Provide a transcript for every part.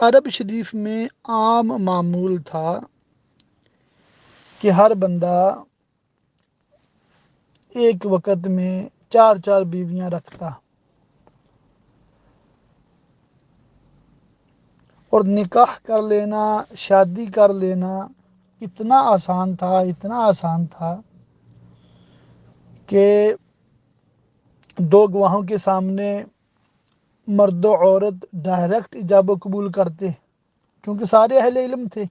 عرب شریف میں عام معمول تھا کہ ہر بندہ ایک وقت میں 4 بیویاں رکھتا، اور نکاح کر لینا، شادی کر لینا اتنا آسان تھا کہ 2 گواہوں کے سامنے مرد و عورت ڈائریکٹ ایجاب و قبول کرتے، کیونکہ سارے اہل علم تھے،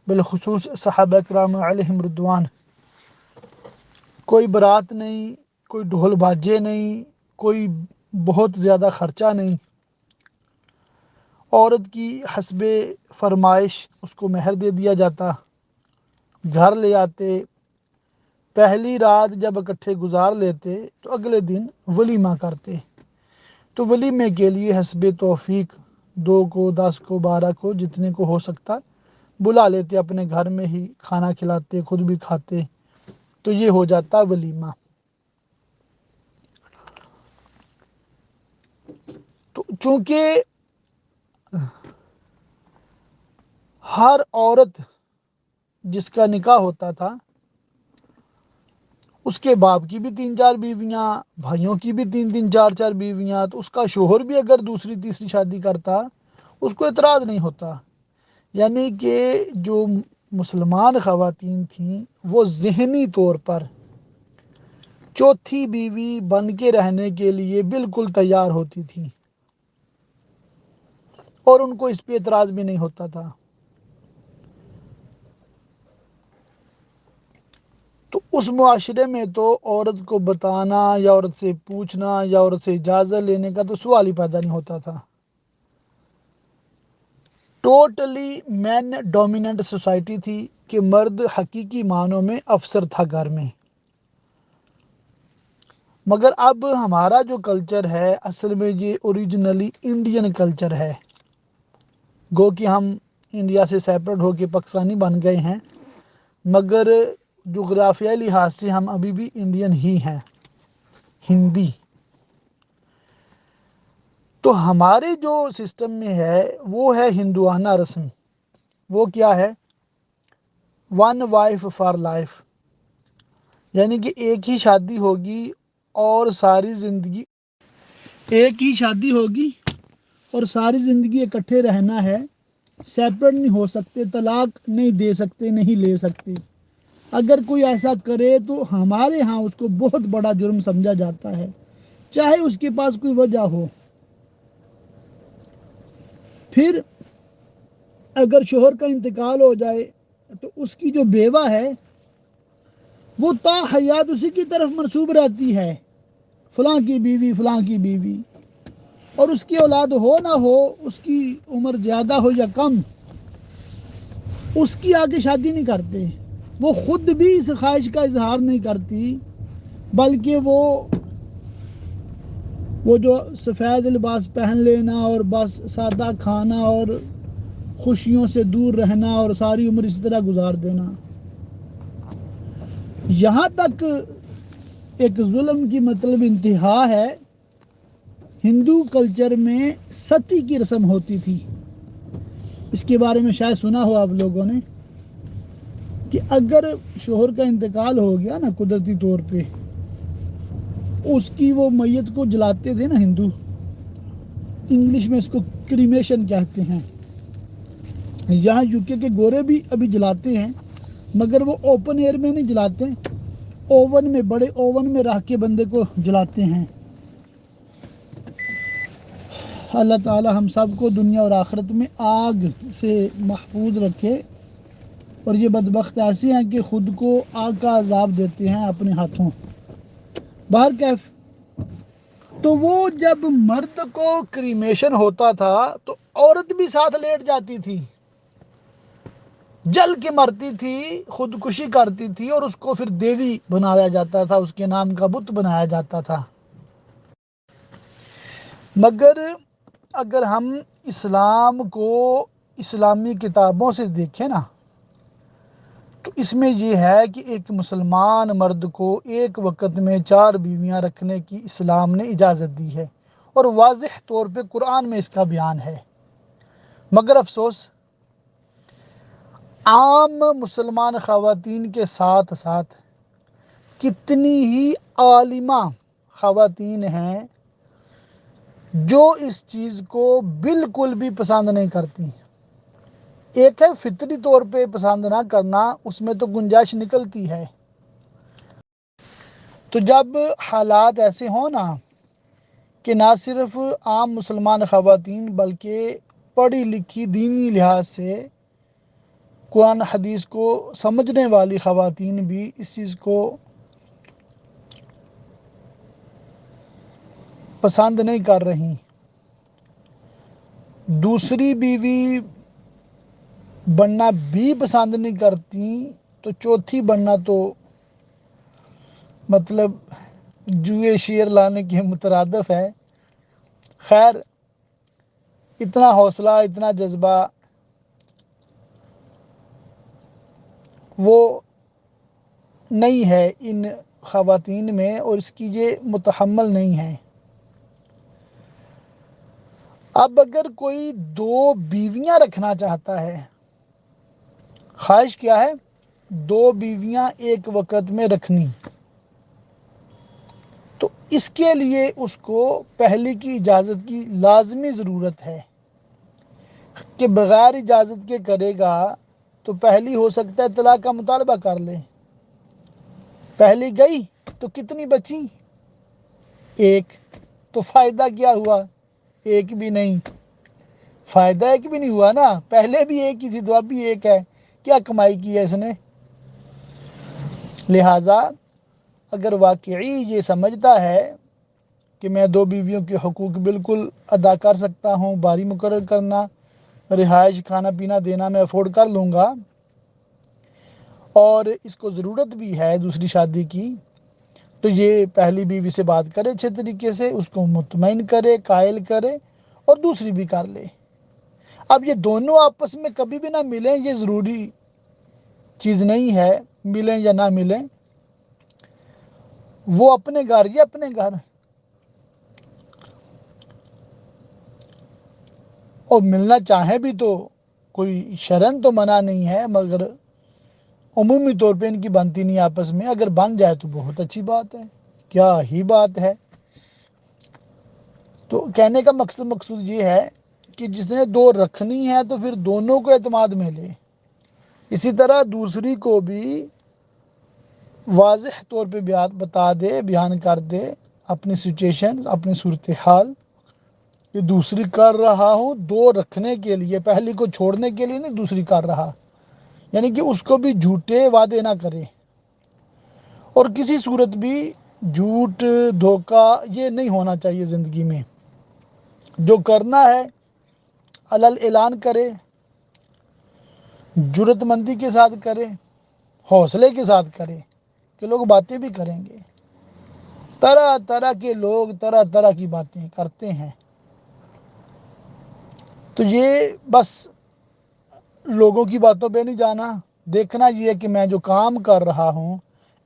بالخصوص صحابہ کرام علیہم رضوان۔ کوئی برات نہیں، کوئی ڈھول باجے نہیں، کوئی بہت زیادہ خرچہ نہیں، عورت کی حسب فرمائش اس کو مہر دے دیا جاتا، گھر لے آتے، پہلی رات جب اکٹھے گزار لیتے تو اگلے دن ولیمہ کرتے، تو ولیمے کے لیے حسب توفیق 2 کو، 10 کو، 12 کو، جتنے کو ہو سکتا بلا لیتے، اپنے گھر میں ہی کھانا کھلاتے، خود بھی کھاتے، تو یہ ہو جاتا ولیمہ۔ تو چونکہ ہر عورت جس کا نکاح ہوتا تھا اس کے باپ کی بھی 3 4 بیویاں، بھائیوں کی بھی 3 4 بیویاں، تو اس کا شوہر بھی اگر دوسری تیسری شادی کرتا اس کو اعتراض نہیں ہوتا۔ یعنی کہ جو مسلمان خواتین تھیں وہ ذہنی طور پر چوتھی بیوی بن کے رہنے کے لیے بالکل تیار ہوتی تھیں، اور ان کو اس پہ اعتراض بھی نہیں ہوتا تھا۔ تو اس معاشرے میں تو عورت کو بتانا یا عورت سے پوچھنا یا عورت سے اجازت لینے کا تو سوال ہی پیدا نہیں ہوتا تھا۔ ٹوٹلی مین ڈومیننٹ سوسائٹی تھی کہ مرد حقیقی معنوں میں افسر تھا گھر میں۔ مگر اب ہمارا جو کلچر ہے اصل میں یہ اوریجنلی انڈین کلچر ہے، گو کہ ہم انڈیا سے سیپریٹ ہو کے پاکستانی بن گئے ہیں، مگر جغرافیائی لحاظ سے ہم ابھی بھی انڈین ہی ہیں، ہندی۔ تو ہمارے جو سسٹم میں ہے وہ ہے ہندوانہ رسم۔ وہ کیا ہے؟ 1 وائف فار لائف، یعنی کہ ایک ہی شادی ہوگی اور ساری زندگی اکٹھے رہنا ہے، سیپریٹ نہیں ہو سکتے، طلاق نہیں دے سکتے، نہیں لے سکتے۔ اگر کوئی ایسا کرے تو ہمارے ہاں اس کو بہت بڑا جرم سمجھا جاتا ہے، چاہے اس کے پاس کوئی وجہ ہو۔ پھر اگر شوہر کا انتقال ہو جائے تو اس کی جو بیوہ ہے وہ تا حیات اسی کی طرف منسوب رہتی ہے، فلاں کی بیوی، فلاں کی بیوی، اور اس کی اولاد ہو نہ ہو، اس کی عمر زیادہ ہو یا کم، اس کی آگے شادی نہیں کرتے۔ وہ خود بھی اس خواہش کا اظہار نہیں کرتی، بلکہ وہ جو سفید لباس پہن لینا اور بس سادہ کھانا اور خوشیوں سے دور رہنا اور ساری عمر اسی طرح گزار دینا، یہاں تک ایک ظلم کی مطلب انتہا ہے۔ ہندو کلچر میں ستی کی رسم ہوتی تھی، اس کے بارے میں شاید سنا ہو آپ لوگوں نے، کہ اگر شوہر کا انتقال ہو گیا نا قدرتی طور پہ، اس کی وہ میت کو جلاتے تھے نا ہندو، انگلش میں اس کو کریمیشن کہتے ہیں۔ یہاں یوکے کے گورے بھی ابھی جلاتے ہیں، مگر وہ اوپن ایئر میں نہیں جلاتے، اوون میں، بڑے اوون میں رکھ کے بندے کو جلاتے ہیں۔ اللہ تعالی ہم سب کو دنیا اور آخرت میں آگ سے محفوظ رکھے، اور یہ بدبخت ایسے ہیں کہ خود کو آگ کا عذاب دیتے ہیں اپنے ہاتھوں۔ بہرکیف، تو وہ جب مرد کو کریمیشن ہوتا تھا تو عورت بھی ساتھ لیٹ جاتی تھی، جل کے مرتی تھی، خودکشی کرتی تھی، اور اس کو پھر دیوی بنایا جاتا تھا، اس کے نام کا بت بنایا جاتا تھا۔ مگر اگر ہم اسلام کو اسلامی کتابوں سے دیکھیں نا تو اس میں یہ ہے کہ ایک مسلمان مرد کو ایک وقت میں 4 بیویاں رکھنے کی اسلام نے اجازت دی ہے، اور واضح طور پہ قرآن میں اس کا بیان ہے۔ مگر افسوس عام مسلمان خواتین کے ساتھ ساتھ کتنی ہی عالمہ خواتین ہیں جو اس چیز کو بالکل بھی پسند نہیں کرتی۔ ایک ہے فطری طور پہ پسند نہ کرنا، اس میں تو گنجائش نکلتی ہے۔ تو جب حالات ایسے ہوں نا کہ نہ صرف عام مسلمان خواتین بلکہ پڑھی لکھی دینی لحاظ سے قرآن حدیث کو سمجھنے والی خواتین بھی اس چیز کو پسند نہیں کر رہی، دوسری بیوی بننا بھی پسند نہیں کرتی، تو چوتھی بننا تو مطلب جوئے شیر لانے کے مترادف ہے۔ خیر، اتنا حوصلہ، اتنا جذبہ وہ نہیں ہے ان خواتین میں، اور اس کی یہ متحمل نہیں ہے۔ اب اگر کوئی 2 بیویاں رکھنا چاہتا ہے، خواہش کیا ہے؟ 2 بیویاں ایک وقت میں رکھنی، تو اس کے لیے اس کو پہلی کی اجازت کی لازمی ضرورت ہے کہ بغیر اجازت کے کرے گا تو پہلی ہو سکتا ہے طلاق کا مطالبہ کر لے۔ پہلی گئی تو کتنی بچی؟ ایک۔ تو فائدہ کیا ہوا؟ ایک بھی نہیں، فائدہ ایک بھی نہیں ہوا نا، پہلے بھی ایک ہی تھی تو اب بھی ایک ہے، کیا کمائی کی ہے اس نے؟ لہٰذا اگر واقعی یہ سمجھتا ہے کہ میں 2 بیویوں کے حقوق بالکل ادا کر سکتا ہوں، باری مقرر کرنا، رہائش، کھانا پینا دینا میں افورڈ کر لوں گا، اور اس کو ضرورت بھی ہے دوسری شادی کی، تو یہ پہلی بیوی سے بات کرے اچھے طریقے سے، اس کو مطمئن کرے، قائل کرے، اور دوسری بھی کر لے۔ اب یہ دونوں آپس میں کبھی بھی نہ ملیں، یہ ضروری چیز نہیں ہے، ملیں یا نہ ملیں، وہ اپنے گھر، یہ اپنے گھر، اور ملنا چاہیں بھی تو کوئی شرعاً تو منع نہیں ہے، مگر عمومی طور پہ ان کی بنتی نہیں آپس میں۔ اگر بن جائے تو بہت اچھی بات ہے، کیا ہی بات ہے۔ تو کہنے کا مقصود یہ ہے کہ جس نے 2 رکھنی ہے تو پھر دونوں کو اعتماد میں لے، اسی طرح دوسری کو بھی واضح طور پہ بتا دے، بیان کر دے اپنی سچویشن، اپنی صورتحال، کہ دوسری کر رہا ہوں 2 رکھنے کے لیے، پہلی کو چھوڑنے کے لیے نہیں، دوسری کر رہا، یعنی کہ اس کو بھی جھوٹے وعدے نہ کرے، اور کسی صورت بھی جھوٹ، دھوکہ یہ نہیں ہونا چاہیے زندگی میں۔ جو کرنا ہے علل اعلان کرے، جرات مندی کے ساتھ کرے، حوصلے کے ساتھ کرے، کہ لوگ باتیں بھی کریں گے، طرح طرح کے لوگ طرح طرح کی باتیں کرتے ہیں، تو یہ بس لوگوں کی باتوں پہ نہیں جانا، دیکھنا یہ ہے کہ میں جو کام کر رہا ہوں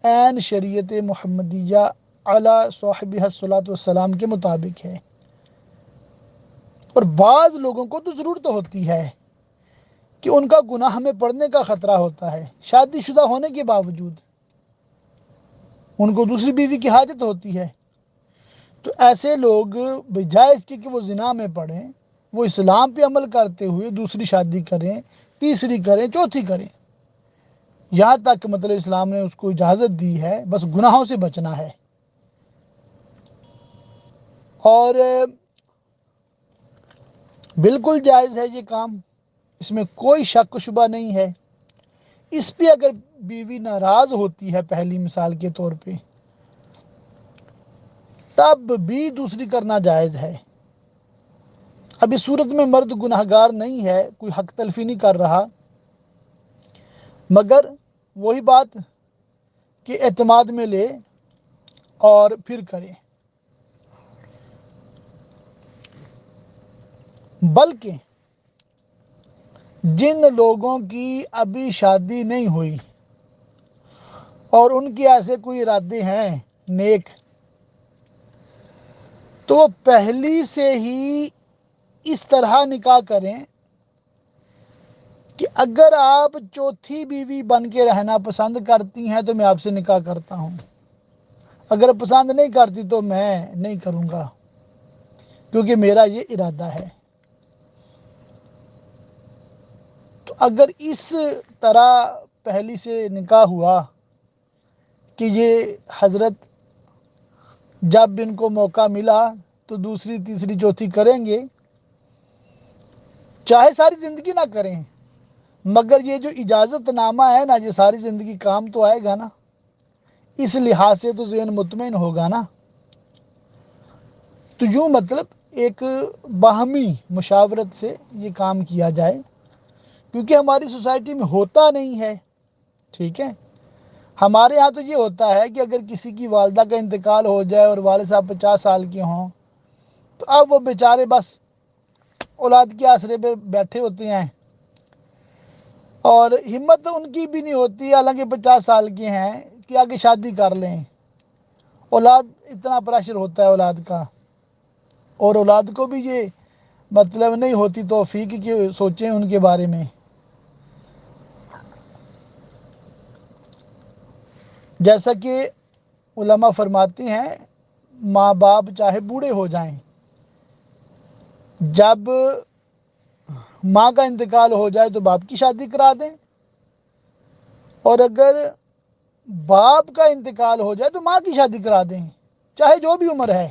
عین شریعت محمدیہ علی صاحبہ الصلاۃ والسلام کے مطابق ہے۔ اور بعض لوگوں کو تو ضرورت ہوتی ہے کہ ان کا گناہ میں پڑنے کا خطرہ ہوتا ہے، شادی شدہ ہونے کے باوجود ان کو دوسری بیوی کی حاجت ہوتی ہے، تو ایسے لوگ بجائے اس کے کہ وہ زنا میں پڑیں، وہ اسلام پہ عمل کرتے ہوئے دوسری شادی کریں، تیسری کریں، چوتھی کریں، یہاں تک مطلب اسلام نے اس کو اجازت دی ہے، بس گناہوں سے بچنا ہے۔ اور بالکل جائز ہے یہ کام، اس میں کوئی شک و شبہ نہیں ہے۔ اس پہ اگر بیوی ناراض ہوتی ہے پہلی مثال کے طور پہ، تب بھی دوسری کرنا جائز ہے۔ اب اس صورت میں مرد گناہگار نہیں ہے، کوئی حق تلفی نہیں کر رہا، مگر وہی بات کہ اعتماد میں لے اور پھر کرے۔ بلکہ جن لوگوں کی ابھی شادی نہیں ہوئی اور ان کے ایسے کوئی ارادے ہیں نیک، تو وہ پہلی سے ہی اس طرح نکاح کریں کہ اگر آپ چوتھی بیوی بن کے رہنا پسند کرتی ہیں تو میں آپ سے نکاح کرتا ہوں، اگر پسند نہیں کرتی تو میں نہیں کروں گا، کیونکہ میرا یہ ارادہ ہے۔ تو اگر اس طرح پہلی سے نکاح ہوا کہ یہ حضرت جب ان کو موقع ملا تو دوسری تیسری چوتھی کریں گے، چاہے ساری زندگی نہ کریں، مگر یہ جو اجازت نامہ ہے نا، یہ ساری زندگی کام تو آئے گا نا، اس لحاظ سے تو ذہن مطمئن ہوگا نا۔ تو یوں مطلب ایک باہمی مشاورت سے یہ کام کیا جائے، کیونکہ ہماری سوسائٹی میں ہوتا نہیں ہے، ٹھیک ہے۔ ہمارے ہاں تو یہ ہوتا ہے کہ اگر کسی کی والدہ کا انتقال ہو جائے اور والد صاحب 50 سال کے ہوں تو اب وہ بیچارے بس اولاد کے آسرے پہ بیٹھے ہوتے ہیں، اور ہمت ان کی بھی نہیں ہوتی، حالانکہ 50 سال کے ہیں، کہ آگے شادی کر لیں۔ اولاد اتنا پریشر ہوتا ہے اولاد کا، اور اولاد کو بھی یہ مطلب نہیں ہوتی توفیق کہ سوچیں ان کے بارے میں۔ جیسا کہ علماء فرماتے ہیں، ماں باپ چاہے بوڑھے ہو جائیں، جب ماں کا انتقال ہو جائے تو باپ کی شادی کرا دیں، اور اگر باپ کا انتقال ہو جائے تو ماں کی شادی کرا دیں، چاہے جو بھی عمر ہے۔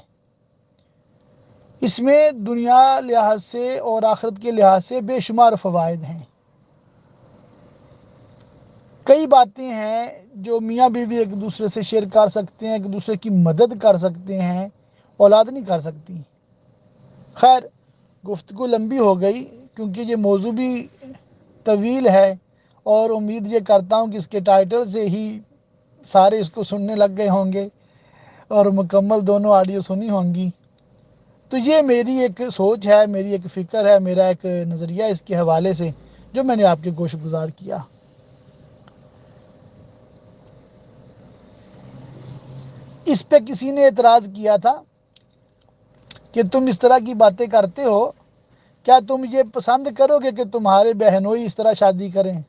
اس میں دنیا لحاظ سے اور آخرت کے لحاظ سے بے شمار فوائد ہیں۔ کئی باتیں ہیں جو میاں بیوی ایک دوسرے سے شیئر کر سکتے ہیں، ایک دوسرے کی مدد کر سکتے ہیں، اولاد نہیں کر سکتی۔ خیر، گفتگو لمبی ہو گئی کیونکہ یہ موضوع بھی طویل ہے، اور امید یہ کرتا ہوں کہ اس کے ٹائٹل سے ہی سارے اس کو سننے لگ گئے ہوں گے اور مکمل دونوں آڈیو سنی ہوں گی۔ تو یہ میری ایک سوچ ہے، میری ایک فکر ہے، میرا ایک نظریہ اس کے حوالے سے جو میں نے آپ کے گوش گزار کیا۔ اس پہ کسی نے اعتراض کیا تھا کہ تم اس طرح کی باتیں کرتے ہو، کیا تم یہ پسند کرو گے کہ تمہارے بہنوئی اس طرح شادی کریں؟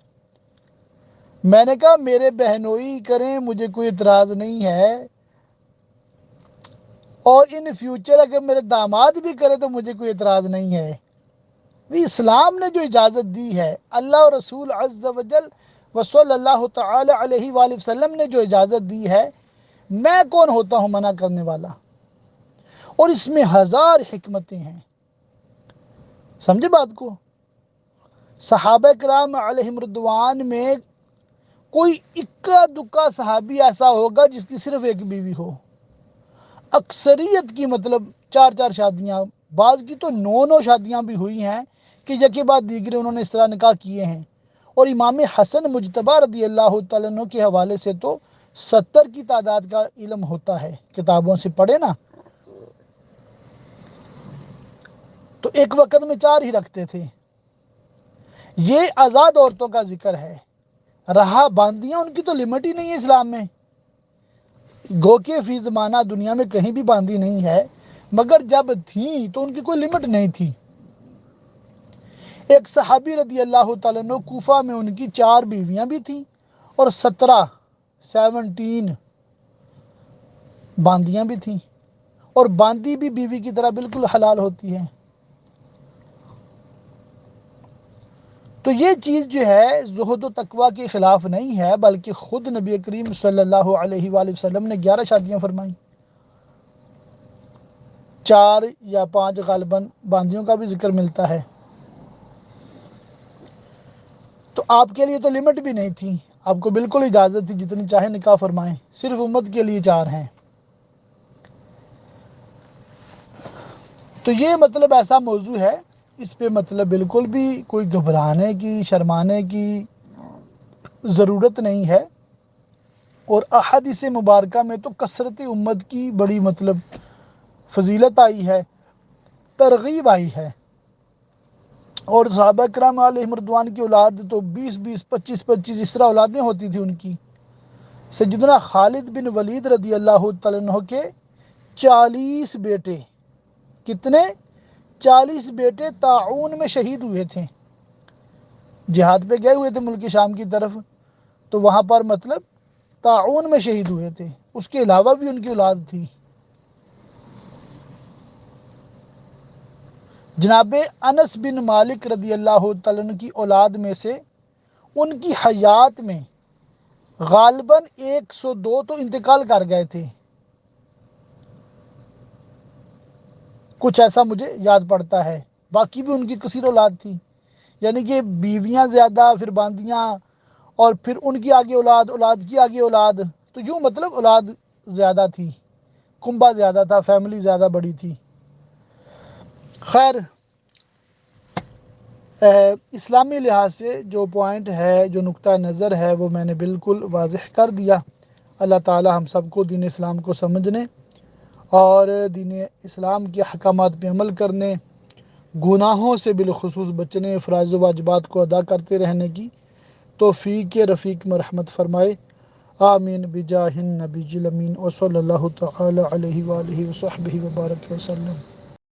میں نے کہا میرے بہنوئی کریں، مجھے کوئی اعتراض نہیں ہے، اور ان فیوچر اگر میرے داماد بھی کرے تو مجھے کوئی اعتراض نہیں ہے۔ اسلام نے جو اجازت دی ہے، اللہ اور رسول عز و جل و صلی اللہ تعالی علیہ وآلہ وسلم نے جو اجازت دی ہے، میں کون ہوتا ہوں منع کرنے والا؟ اور اس میں ہزار حکمتیں ہیں، سمجھے بات کو؟ صحابہ کرام علیہم رضوان میں کوئی اکا دکا صحابی ایسا ہوگا جس کی صرف ایک بیوی ہو، اکثریت کی مطلب 4 شادیاں، بعض کی تو 9 شادیاں بھی ہوئی ہیں کہ یکے بعد دیگرے انہوں نے اس طرح نکاح کیے ہیں۔ اور امام حسن مجتبی رضی اللہ تعالیٰ عنہ کے حوالے سے تو 70 کی تعداد کا علم ہوتا ہے، کتابوں سے پڑھے نا، تو ایک وقت میں 4 ہی رکھتے تھے۔ یہ آزاد عورتوں کا ذکر ہے، رہا باندیاں، ان کی تو لمٹ ہی نہیں ہے اسلام میں، گو کہ فی زمانہ دنیا میں کہیں بھی باندھی نہیں ہے، مگر جب تھیں تو ان کی کوئی لمٹ نہیں تھی۔ ایک صحابی رضی اللہ تعالیٰ عنہ کوفہ میں ان کی 4 بیویاں بھی تھیں اور 17 باندیاں بھی تھیں، اور باندی بھی بیوی کی طرح بالکل حلال ہوتی ہے۔ تو یہ چیز جو ہے زہد و تقوی کے خلاف نہیں ہے، بلکہ خود نبی کریم صلی اللہ علیہ وآلہ وسلم نے 11 شادیاں فرمائیں، 4 یا 5 غالباً باندیوں کا بھی ذکر ملتا ہے۔ تو آپ کے لیے تو لمٹ بھی نہیں تھی، آپ کو بالکل اجازت تھی جتنی چاہے نکاح فرمائیں، صرف امت کے لیے 4 ہیں۔ تو یہ مطلب ایسا موضوع ہے، اس پہ مطلب بالکل بھی کوئی گھبرانے کی، شرمانے کی ضرورت نہیں ہے۔ اور احادیث مبارکہ میں تو کثرت امت کی بڑی مطلب فضیلت آئی ہے، ترغیب آئی ہے، اور صحابہ کرام علیہ رضوان کی اولاد تو 20 25 اس طرح اولادیں ہوتی تھی ان کی۔ سیدنا خالد بن ولید رضی اللہ تعالیٰ عنہ کے 40 بیٹے، کتنے؟ 40 بیٹے طاعون میں شہید ہوئے تھے۔ جہاد پہ گئے ہوئے تھے ملک شام کی طرف، تو وہاں پر مطلب طاعون میں شہید ہوئے تھے، اس کے علاوہ بھی ان کی اولاد تھی۔ جناب انس بن مالک رضی اللہ تعالیٰ عنہ کی اولاد میں سے ان کی حیات میں غالباً 102 تو انتقال کر گئے تھے، کچھ ایسا مجھے یاد پڑتا ہے، باقی بھی ان کی کثیر اولاد تھی، یعنی کہ بیویاں زیادہ، پھر باندیاں، اور پھر ان کی آگے اولاد، اولاد کی آگے اولاد، تو یوں مطلب اولاد زیادہ تھی، کنبہ زیادہ تھا، فیملی زیادہ بڑی تھی۔ خیر، اسلامی لحاظ سے جو پوائنٹ ہے، جو نقطہ نظر ہے، وہ میں نے بالکل واضح کر دیا۔ اللہ تعالی ہم سب کو دین اسلام کو سمجھنے اور دین اسلام کے احکامات پہ عمل کرنے، گناہوں سے بالخصوص بچنے، فرائض و واجبات کو ادا کرتے رہنے کی توفیق رفیق میں رحمت فرمائے، آمین بجاہ النبی الامین، وصلی اللہ تعالی علیہ وآلہ وصحبہ وبارک وسلم۔